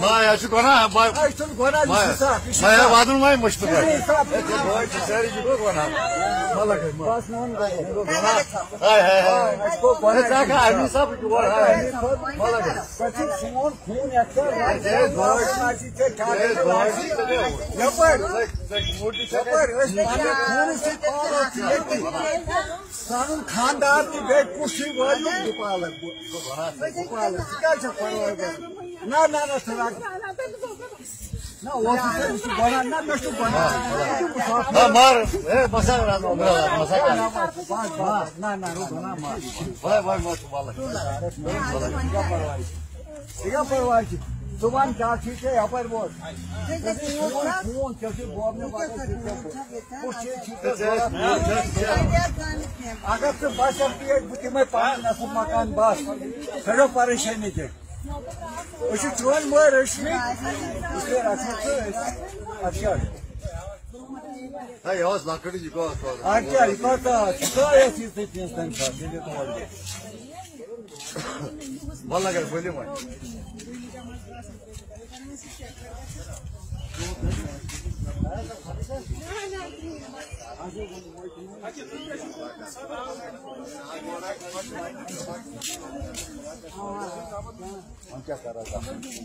Maya şu kona Maya vadun may muştu Maya seri gibi kona Malak bas non hay kona taka army sab jual hay malak kaçı simon खून yakar yapar मोटी yapar खून से sanın खानदार की बेट पुष्टि वाली गोपालक क्या ना सराग ना वो बना ना नष्ट बना मार मसा ना बना मार भाई मत वाला क्या परवाह की सुबह क्या ठीक है यहाँ पर बहुत खून कैसे बोलने वाले अगर तो बस सकती है बुद्धि में पानी नसब मकान बस सड़ो परेशानी के उसी चोन मोर रश्मि इसलिए अच्छा Hey, yoz lakırı yıka. अच्छा रिकॉर्ड तो ये चीज से चिंतन कर दिले तो Vallahi gel böyle mi? क्या कर रहा था